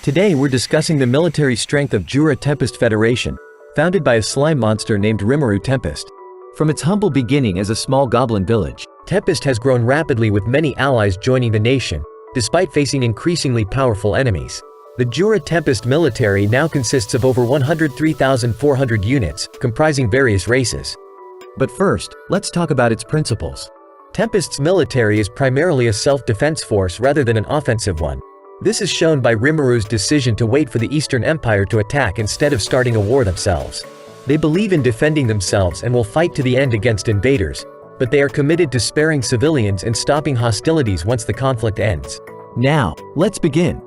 Today we're discussing the military strength of Jura Tempest Federation, founded by a slime monster named Rimuru Tempest. From its humble beginning as a small goblin village, Tempest has grown rapidly with many allies joining the nation, despite facing increasingly powerful enemies. The Jura Tempest military now consists of over 103,400 units, comprising various races. But first, let's talk about its principles. Tempest's military is primarily a self-defense force rather than an offensive one. This is shown by Rimuru's decision to wait for the Eastern Empire to attack instead of starting a war themselves. They believe in defending themselves and will fight to the end against invaders, but they are committed to sparing civilians and stopping hostilities once the conflict ends. Now, let's begin.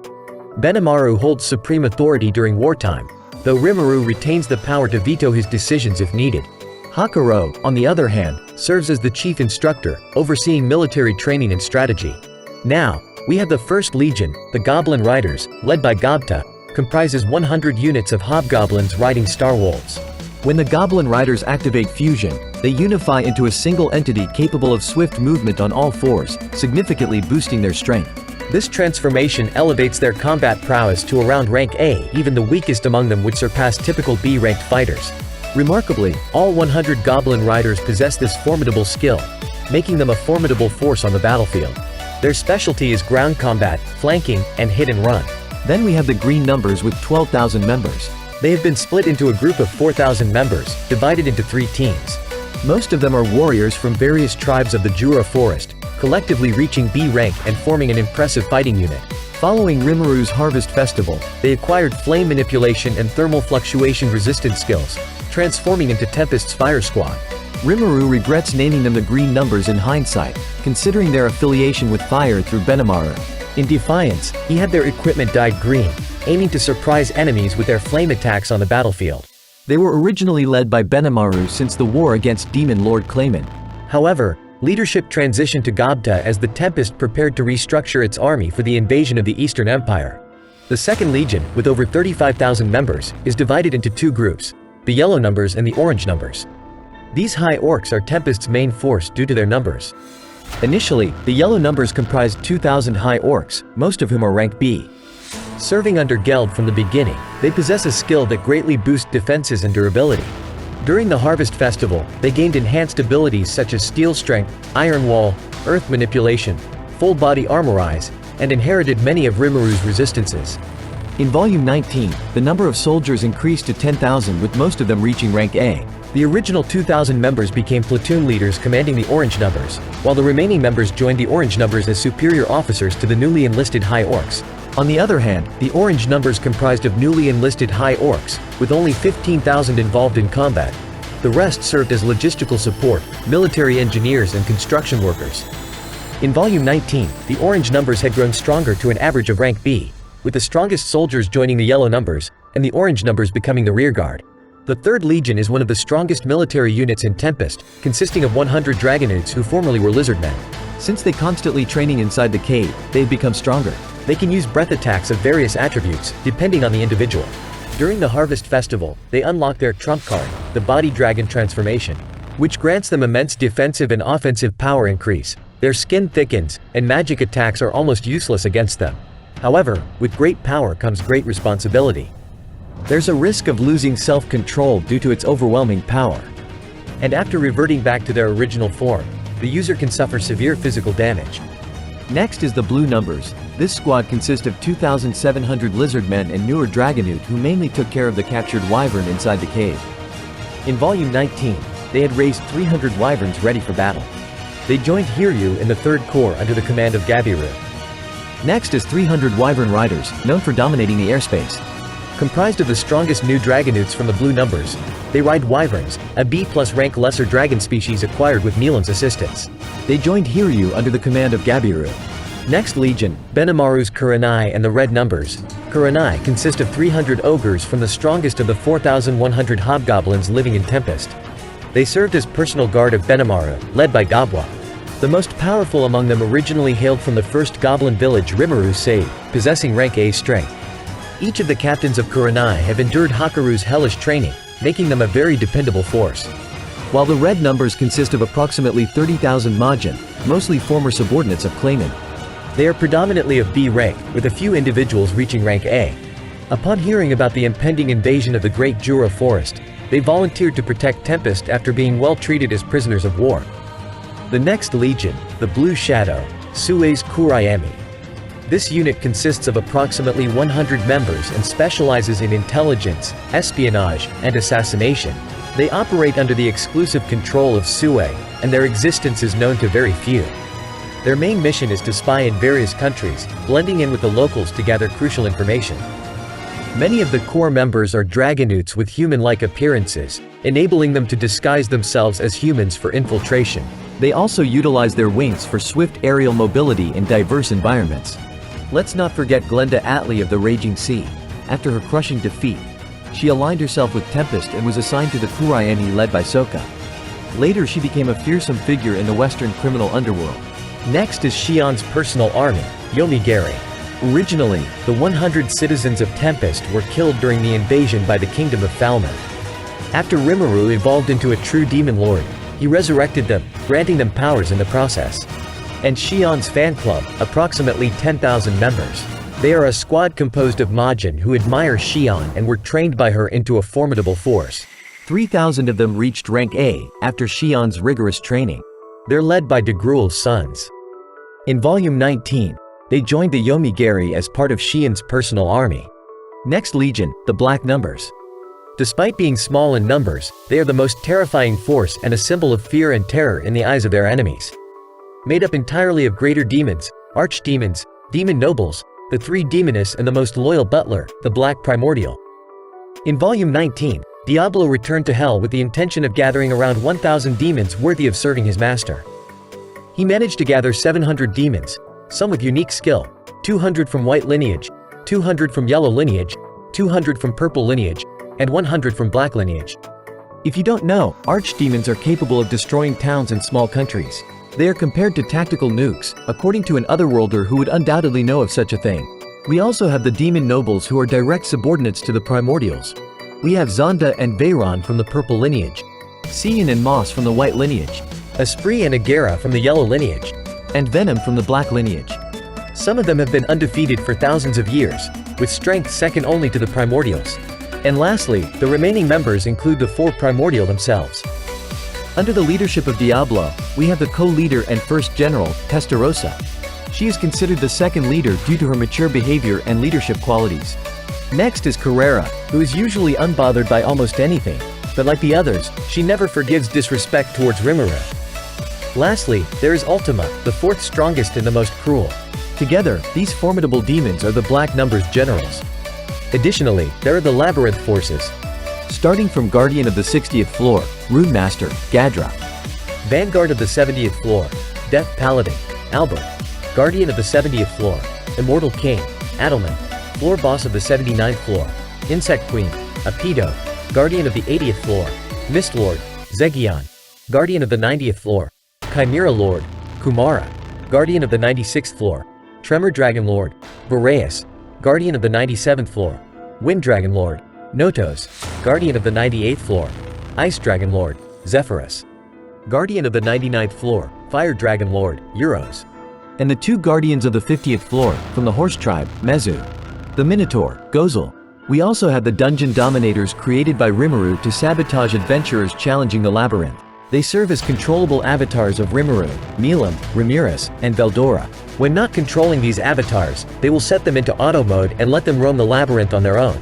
Benimaru holds supreme authority during wartime, though Rimuru retains the power to veto his decisions if needed. Hakuro, on the other hand, serves as the chief instructor, overseeing military training and strategy. Now, we have the First Legion, the Goblin Riders, led by Gobta, comprises 100 units of hobgoblins riding Star Wolves. When the Goblin Riders activate fusion, they unify into a single entity capable of swift movement on all fours, significantly boosting their strength. This transformation elevates their combat prowess to around rank A. Even the weakest among them would surpass typical B-ranked fighters. Remarkably, all 100 Goblin Riders possess this formidable skill, making them a formidable force on the battlefield. Their specialty is ground combat, flanking, and hit and run. Then we have the Green Numbers with 12,000 members. They have been split into a group of 4,000 members, divided into 3 teams. Most of them are warriors from various tribes of the Jura forest, collectively reaching B rank and forming an impressive fighting unit. Following Rimuru's Harvest Festival, they acquired flame manipulation and thermal fluctuation resistance skills, transforming into Tempest's Fire Squad. Rimuru regrets naming them the Green Numbers in hindsight, considering their affiliation with fire through Benimaru. In defiance, he had their equipment dyed green, aiming to surprise enemies with their flame attacks on the battlefield. They were originally led by Benimaru since the war against Demon Lord Clayman. However, leadership transitioned to Gobta as the Tempest prepared to restructure its army for the invasion of the Eastern Empire. The Second Legion, with over 35,000 members, is divided into 2 groups, the Yellow Numbers and the Orange Numbers. These High Orcs are Tempest's main force due to their numbers. Initially, the Yellow Numbers comprised 2,000 High Orcs, most of whom are rank B. Serving under Geld from the beginning, they possess a skill that greatly boosts defenses and durability. During the Harvest Festival, they gained enhanced abilities such as Steel Strength, Iron Wall, Earth Manipulation, Full Body Armorize, and inherited many of Rimuru's resistances. In Volume 19, the number of soldiers increased to 10,000 with most of them reaching rank A. The original 2,000 members became platoon leaders commanding the Orange Numbers, while the remaining members joined the Orange Numbers as superior officers to the newly enlisted High Orcs. On the other hand, the Orange Numbers comprised of newly enlisted High Orcs, with only 15,000 involved in combat. The rest served as logistical support, military engineers and construction workers. In Volume 19, the Orange Numbers had grown stronger to an average of rank B, with the strongest soldiers joining the Yellow Numbers, and the Orange Numbers becoming the rearguard. The Third Legion is one of the strongest military units in Tempest, consisting of 100 Dragonutes who formerly were Lizardmen. Since they constantly training inside the cave, they've become stronger. They can use breath attacks of various attributes, depending on the individual. During the Harvest Festival, they unlock their trump card, the Body Dragon transformation, which grants them immense defensive and offensive power increase. Their skin thickens, and magic attacks are almost useless against them. However, with great power comes great responsibility. There's a risk of losing self-control due to its overwhelming power. And after reverting back to their original form, the user can suffer severe physical damage. Next is the Blue Numbers. This squad consists of 2,700 Lizardmen and newer Dragonute who mainly took care of the captured Wyvern inside the cave. In Volume 19, they had raised 300 Wyverns ready for battle. They joined Hiryu in the 3rd Corps under the command of Gabiru. Next is 300 Wyvern Riders, known for dominating the airspace. Comprised of the strongest new Dragonutes from the Blue Numbers, they ride Wyverns, a B+ rank lesser dragon species acquired with Milan's assistance. They joined Hiryu under the command of Gabiru. Next Legion, Benimaru's Kurenai and the Red Numbers. Kurenai consist of 300 ogres from the strongest of the 4,100 hobgoblins living in Tempest. They served as personal guard of Benimaru, led by Gobwa. The most powerful among them originally hailed from the first goblin village Rimuru saved, possessing rank A strength. Each of the captains of Kurenai have endured Hakuru's hellish training, making them a very dependable force. While the Red Numbers consist of approximately 30,000 Majin, mostly former subordinates of Clayman. They are predominantly of B rank, with a few individuals reaching rank A. Upon hearing about the impending invasion of the Great Jura Forest, they volunteered to protect Tempest after being well treated as prisoners of war. The next legion, the Blue Shadow, Suez Kurayami. This unit consists of approximately 100 members and specializes in intelligence, espionage, and assassination. They operate under the exclusive control of Sue, and their existence is known to very few. Their main mission is to spy in various countries, blending in with the locals to gather crucial information. Many of the core members are dragonutes with human-like appearances, enabling them to disguise themselves as humans for infiltration. They also utilize their wings for swift aerial mobility in diverse environments. Let's not forget Glenda Atlee of the Raging Sea. After her crushing defeat, she aligned herself with Tempest and was assigned to the Kurayami led by Sokka. Later she became a fearsome figure in the western criminal underworld. Next is Shion's personal army, Yomigari. Originally, the 100 citizens of Tempest were killed during the invasion by the Kingdom of Falmer. After Rimuru evolved into a true demon lord, he resurrected them, granting them powers in the process. And Shion's fan club, approximately 10,000 members. They are a squad composed of Majin who admire Shion and were trained by her into a formidable force. 3,000 of them reached rank A after Shion's rigorous training. They're led by DeGruel's sons. In Volume 19, they joined the Yomigari as part of Shion's personal army. Next legion, the Black Numbers. Despite being small in numbers, they are the most terrifying force and a symbol of fear and terror in the eyes of their enemies. Made up entirely of greater demons, archdemons, demon nobles, the three demonists and the most loyal butler, the Black Primordial. In Volume 19, Diablo returned to Hell with the intention of gathering around 1,000 demons worthy of serving his master. He managed to gather 700 demons, some with unique skill, 200 from white lineage, 200 from yellow lineage, 200 from purple lineage, and 100 from black lineage. If you don't know, archdemons are capable of destroying towns and small countries. They are compared to tactical nukes, according to an otherworlder who would undoubtedly know of such a thing. We also have the demon nobles who are direct subordinates to the primordials. We have Zonda and Veyron from the purple lineage, Sion and Moss from the white lineage, Esprit and Agera from the yellow lineage, and Venom from the black lineage. Some of them have been undefeated for thousands of years, with strength second only to the primordials. And lastly, the remaining members include the four primordial themselves. Under the leadership of Diablo, we have the co-leader and first general, Testarossa. She is considered the second leader due to her mature behavior and leadership qualities. Next is Carrera, who is usually unbothered by almost anything, but like the others, she never forgives disrespect towards Rimuru. Lastly, there is Ultima, the fourth strongest and the most cruel. Together, these formidable demons are the Black Numbers generals. Additionally, there are the Labyrinth Forces. Starting from Guardian of the 60th floor, Rune Master, Gadra. Vanguard of the 70th floor, Death Paladin, Albert. Guardian of the 70th floor, Immortal King, Adelman. Floor Boss of the 79th floor, Insect Queen, Apido. Guardian of the 80th floor, Mist Lord, Zegion. Guardian of the 90th floor, Chimera Lord, Kumara. Guardian of the 96th floor, Tremor Dragon Lord, Boreas. Guardian of the 97th floor, Wind Dragon Lord, Notos. Guardian of the 98th floor, Ice Dragon Lord, Zephyrus. Guardian of the 99th floor, Fire Dragon Lord, Euros. And the two Guardians of the 50th floor, from the Horse Tribe, Mezu. The Minotaur, Gozel. We also have the Dungeon Dominators created by Rimuru to sabotage adventurers challenging the labyrinth. They serve as controllable avatars of Rimuru, Milam, Ramirez, and Veldora. When not controlling these avatars, they will set them into auto mode and let them roam the labyrinth on their own.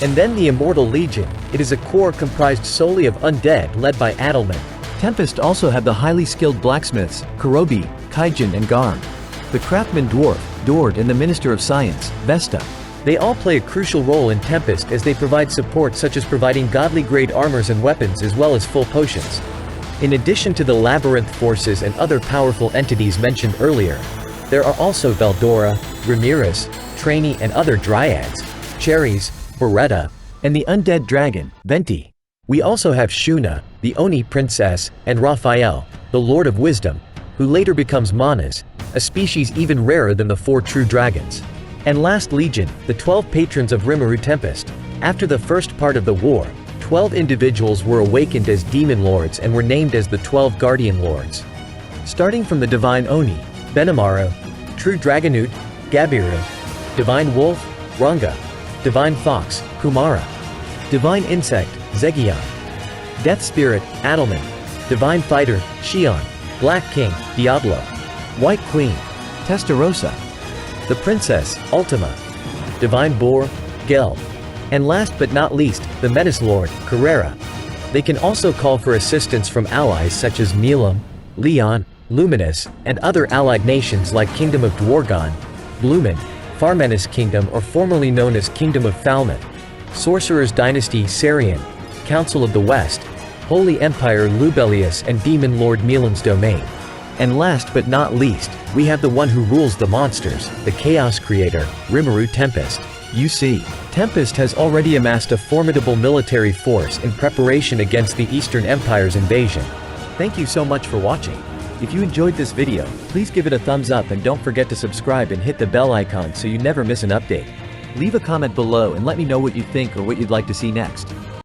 And then the Immortal Legion. It is a corps comprised solely of undead led by Adelman. Tempest also have the highly skilled blacksmiths, Kurobi, Kaijin and Garm. The craftsman dwarf, Dord and the Minister of Science, Vesta. They all play a crucial role in Tempest as they provide support such as providing godly-grade armors and weapons as well as full potions. In addition to the Labyrinth Forces and other powerful entities mentioned earlier, there are also Veldora, Ramirez, Trainee and other dryads, Cherries, Beretta, and the undead dragon, Venti. We also have Shuna, the Oni princess, and Raphael, the Lord of Wisdom, who later becomes Manas, a species even rarer than the four true dragons. And last legion, the 12 patrons of Rimuru Tempest. After the first part of the war, 12 individuals were awakened as demon lords and were named as the 12 guardian lords. Starting from the divine Oni, Benimaru, True Dragonute, Gabiru. Divine Wolf, Ranga. Divine Fox, Kumara. Divine Insect, Zegion. Death Spirit, Adelman. Divine Fighter, Shion. Black King, Diablo. White Queen, Testarossa. The Princess, Ultima. Divine Boar, Gelb. And last but not least, the Menace Lord, Carrera. They can also call for assistance from allies such as Milam, Leon, Luminous, and other allied nations like Kingdom of Dwargon, Bloomin, Farmenis Kingdom or formerly known as Kingdom of Falmouth, Sorcerer's Dynasty Sarian, Council of the West, Holy Empire Lubelius and Demon Lord Milan's domain. And last but not least, we have the one who rules the monsters, the Chaos Creator, Rimuru Tempest. You see, Tempest has already amassed a formidable military force in preparation against the Eastern Empire's invasion. Thank you so much for watching. If you enjoyed this video, please give it a thumbs up and don't forget to subscribe and hit the bell icon so you never miss an update. Leave a comment below and let me know what you think or what you'd like to see next.